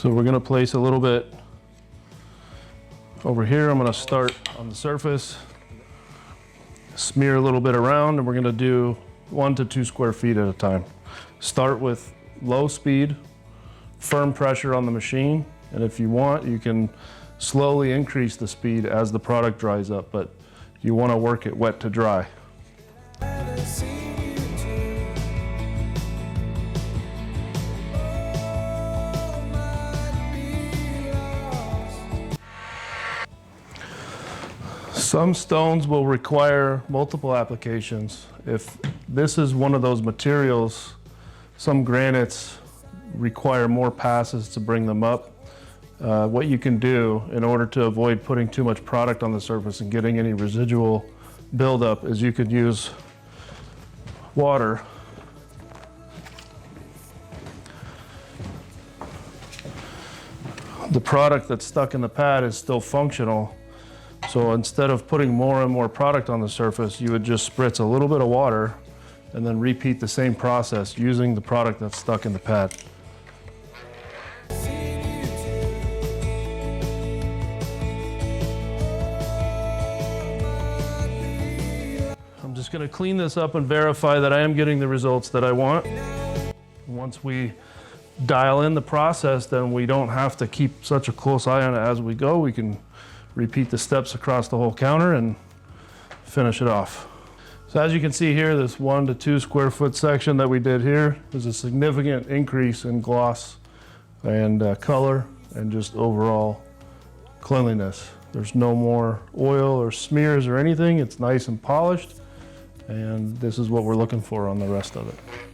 So we're going to place a little bit over here. I'm going to start on the surface, smear a little bit around, and we're going to do 1 to 2 square feet at a time. Start with low speed, firm pressure on the machine, and if you want, you can slowly increase the speed as the product dries up, but you want to work it wet to dry. Some stones will require multiple applications. If this is one of those materials, some granites require more passes to bring them up. What you can do in order to avoid putting too much product on the surface and getting any residual buildup is you could use water. The product that's stuck in the pad is still functional. So instead of putting more and more product on the surface, you would just spritz a little bit of water and then repeat the same process using the product that's stuck in the pad. I'm just going to clean this up and verify that I am getting the results that I want. Once we dial in the process, then we don't have to keep such a close eye on it as we go. We can repeat the steps across the whole counter and finish it off. So as you can see here, this 1 to 2 square foot section that we did here is a significant increase in gloss and color and just overall cleanliness. There's no more oil or smears or anything. It's nice and polished, and this is what we're looking for on the rest of it.